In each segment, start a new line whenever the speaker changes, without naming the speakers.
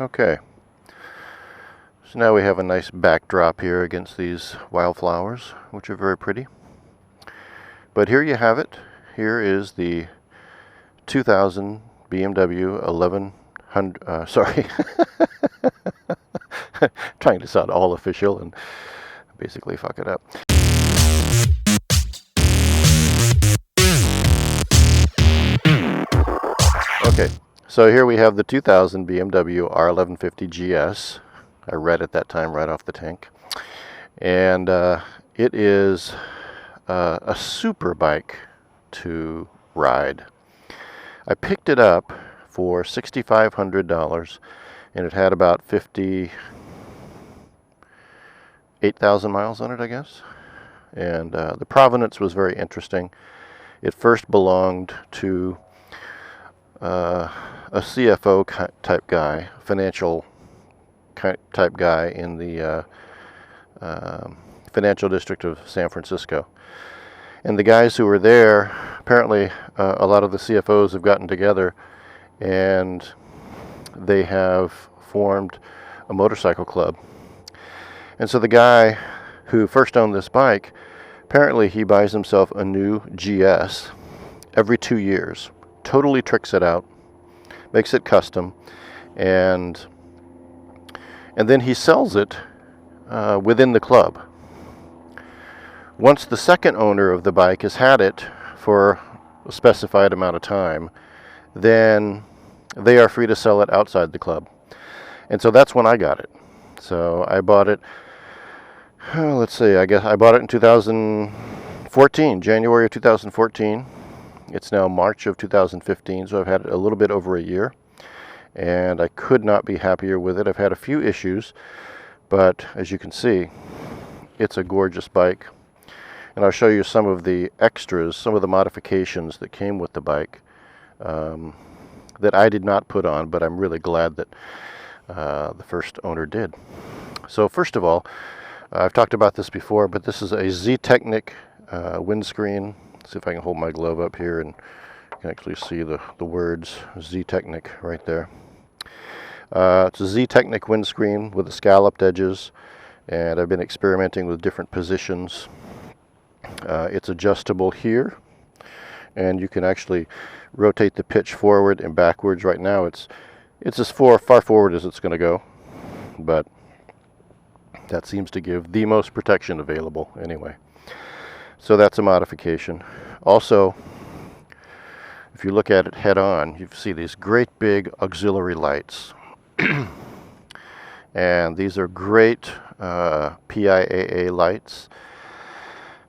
Okay, so now we have a nice backdrop here against these wildflowers, which are very pretty. But here you have it. Here is the 2000 BMW 1100, sorry, trying to sound all official and basically fuck it up. Okay, so here we have the 2000 BMW R1150GS. I read at that time right off the tank. And it is a super bike to ride. I picked it up for $6,500 and it had about 58,000 miles on it, I guess. And the provenance was very interesting. It first belonged to a CFO type guy, financial type guy in the financial district of San Francisco. And the guys who were there, apparently a lot of the CFOs have gotten together and they have formed a motorcycle club. And so the guy who first owned this bike, apparently he buys himself a new GS every 2 years, totally tricks it out, makes it custom, and then he sells it within the club. Once the second owner of the bike has had it for a specified amount of time, then they are free to sell it outside the club. And so that's when I got it. So I bought it, let's see, I guess I bought it in 2014, January of 2014. It's now March of 2015, so I've had it a little bit over a year. And I could not be happier with it. I've had a few issues, but as you can see, it's a gorgeous bike. And I'll show you some of the extras, some of the modifications that came with the bike that I did not put on, but I'm really glad that the first owner did. So first of all, I've talked about this before, but this is a Z-Technic windscreen. Let's see if I can hold my glove up here and you can actually see the words Z-Technic right there. It's a Z-Technic windscreen with the scalloped edges, and I've been experimenting with different positions. It's adjustable here, and you can actually rotate the pitch forward and backwards. Right now it's as far forward as it's going to go, but that seems to give the most protection available anyway. So that's a modification. Also, if you look at it head on, you see these great big auxiliary lights. And these are great PIAA lights.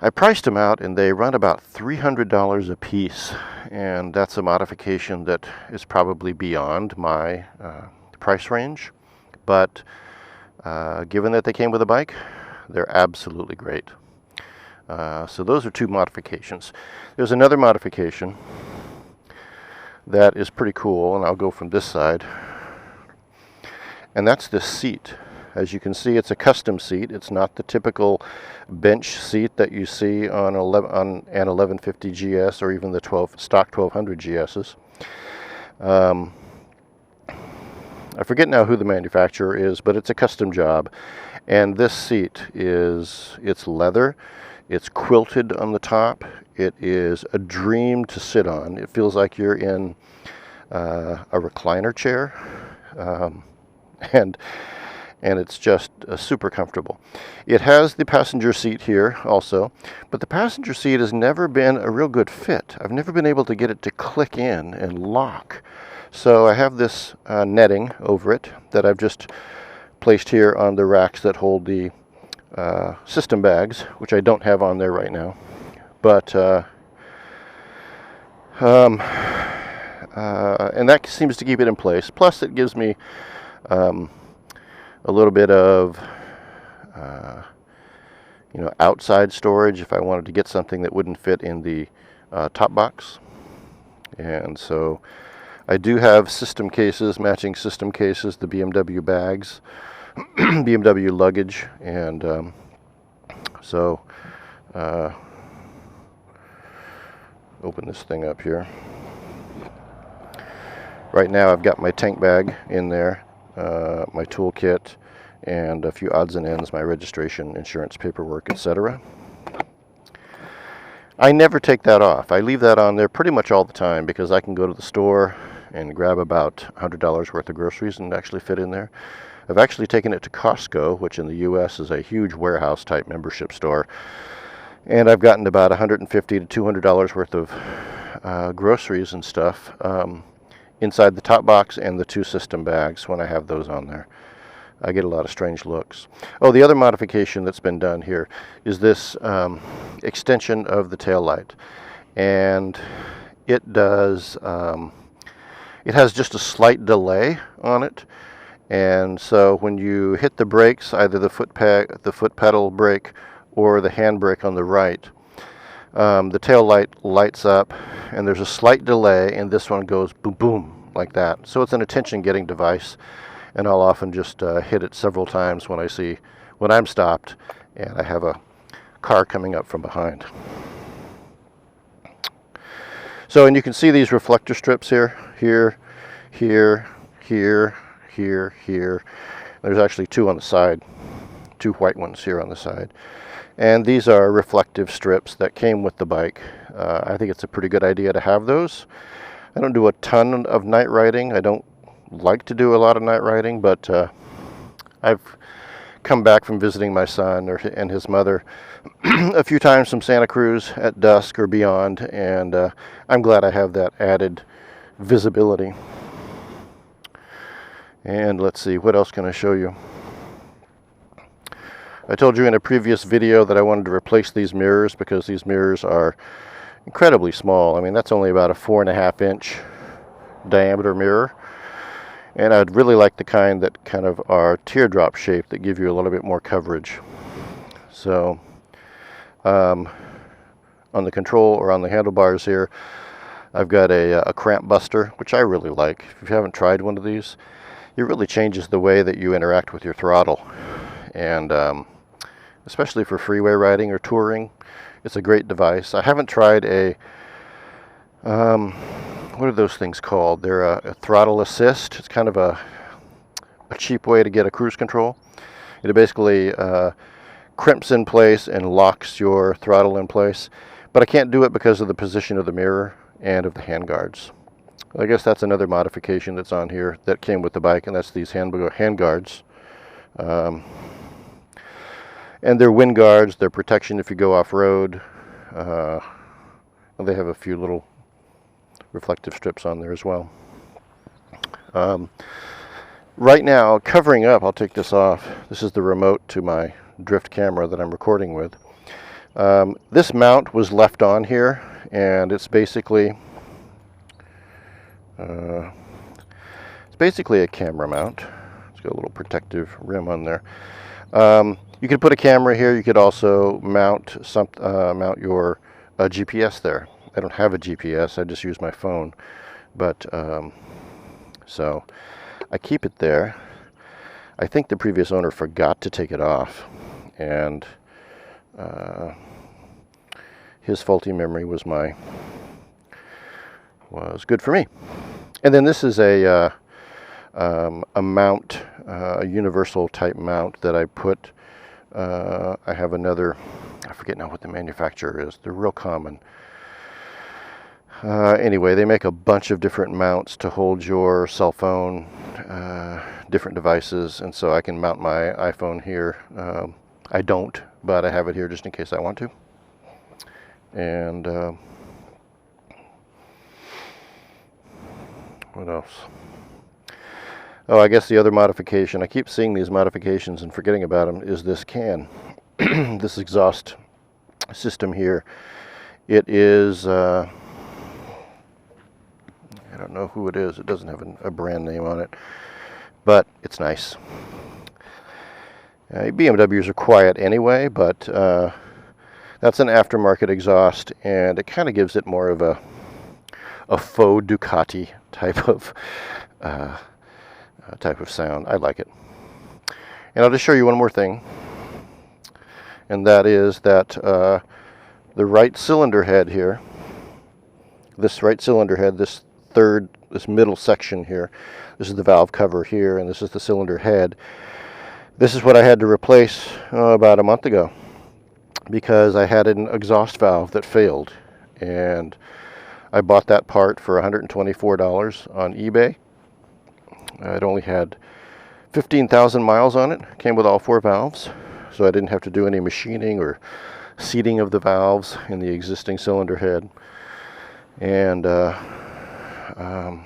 I priced them out and they run about $300 a piece, and that's a modification that is probably beyond my price range, but given that they came with a bike, they're absolutely great. So those are two modifications. There's another modification that is pretty cool, and I'll go from this side, and that's this seat. As you can see, it's a custom seat. It's not the typical bench seat that you see on an 1150 GS or even the stock 1200 GSs. I forget now who the manufacturer is, but it's a custom job. And this seat it's leather. It's quilted on the top. It is a dream to sit on. It feels like you're in a recliner chair. And it's just super comfortable. It has the passenger seat here also, but the passenger seat has never been a real good fit. I've never been able to get it to click in and lock. So I have this netting over it that I've just placed here on the racks that hold the system bags, which I don't have on there right now. But and that seems to keep it in place. Plus it gives me a little bit of outside storage if I wanted to get something that wouldn't fit in the top box. And so I do have system cases, matching system cases, the BMW bags, BMW luggage, and so open this thing up here. Right now I've got my tank bag in there. my toolkit, and a few odds and ends, my registration, insurance paperwork, etc. I never take that off. I leave that on there pretty much all the time because I can go to the store and grab about $100 worth of groceries and actually fit in there. I've actually taken it to Costco, which in the US is a huge warehouse type membership store, and I've gotten about $150 to $200 worth of groceries and stuff inside the top box and the 2 system bags when I have those on there. I get a lot of strange looks. Oh, the other modification that's been done here is this extension of the tail light, and it does it has just a slight delay on it, and so when you hit the brakes, either the foot pedal brake or the hand brake on the right, the tail light lights up, and there's a slight delay, and this one goes boom boom like that. So it's an attention getting device, and I'll often just hit it several times when I'm stopped and I have a car coming up from behind. So, and you can see these reflector strips here. There's actually 2 on the side, 2 white ones here on the side. And these are reflective strips that came with the bike. I think it's a pretty good idea to have those. I don't do a ton of night riding. I don't like to do a lot of night riding, but I've come back from visiting my son and his mother a few times from Santa Cruz at dusk or beyond, and I'm glad I have that added visibility. And let's see, what else can I show you? I told you in a previous video that I wanted to replace these mirrors because these mirrors are incredibly small. I mean, that's only about a 4.5 inch diameter mirror. And I'd really like the kind that kind of are teardrop shaped that give you a little bit more coverage. So on the control or on the handlebars here, I've got a cramp buster, which I really like. If you haven't tried one of these, it really changes the way that you interact with your throttle. And especially for freeway riding or touring, it's a great device. I haven't tried a what are those things called? They're a throttle assist. It's kind of a cheap way to get a cruise control. It basically crimps in place and locks your throttle in place, but I can't do it because of the position of the mirror and of the handguards. I guess that's another modification that's on here that came with the bike, and that's these handguards. And they're wind guards, they're protection if you go off-road. They have a few little reflective strips on there as well. Right now, covering up, I'll take this off. This is the remote to my drift camera that I'm recording with. This mount was left on here, and it's basically a camera mount. It's got a little protective rim on there. You could put a camera here. You could also mount your GPS there. I don't have a GPS. I just use my phone. But so I keep it there. I think the previous owner forgot to take it off, and his faulty memory was good for me. And then this is a mount, a universal type mount that I put. I have another, I forget now what the manufacturer is. They're real common. Anyway, they make a bunch of different mounts to hold your cell phone, different devices, and so I can mount my iPhone here. I don't, but I have it here just in case I want to. And what else? Oh, I guess the other modification, I keep seeing these modifications and forgetting about them, is this can. This exhaust system here. It is, I don't know who it is. It doesn't have a brand name on it, but it's nice. BMWs are quiet anyway, but that's an aftermarket exhaust, and it kind of gives it more of a faux Ducati type of sound. I like it. And I'll just show you one more thing, and that is that the right cylinder head here, this right cylinder head, this third this middle section here. This is the valve cover here, and this is the cylinder head. This is what I had to replace about a month ago, because I had an exhaust valve that failed, and I bought that part for $124 on eBay. It only had 15,000 miles on it. Came with all 4 valves, so I didn't have to do any machining or seating of the valves in the existing cylinder head. And I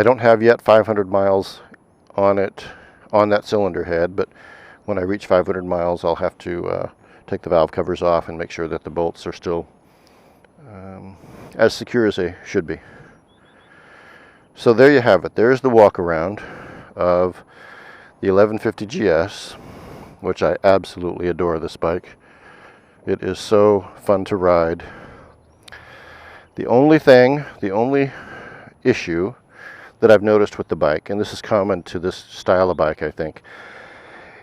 don't have yet 500 miles on it, on that cylinder head, but when I reach 500 miles, I'll have to take the valve covers off and make sure that the bolts are still as secure as they should be. So there you have it. There's the walk around of the 1150GS, which I absolutely adore this bike. It is so fun to ride. The only issue that I've noticed with the bike, and this is common to this style of bike, I think,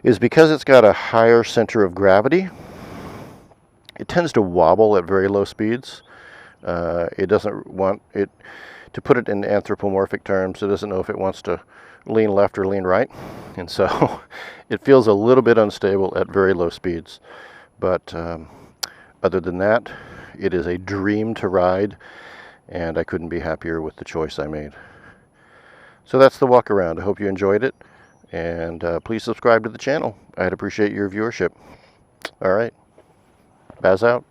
is because it's got a higher center of gravity, it tends to wobble at very low speeds. It doesn't want it, to put it in anthropomorphic terms, it doesn't know if it wants to lean left or lean right, and so it feels a little bit unstable at very low speeds. But other than that, it is a dream to ride, and I couldn't be happier with the choice I made. So that's the walk around. I hope you enjoyed it, and please subscribe to the channel. I'd appreciate your viewership. All right, Baz out.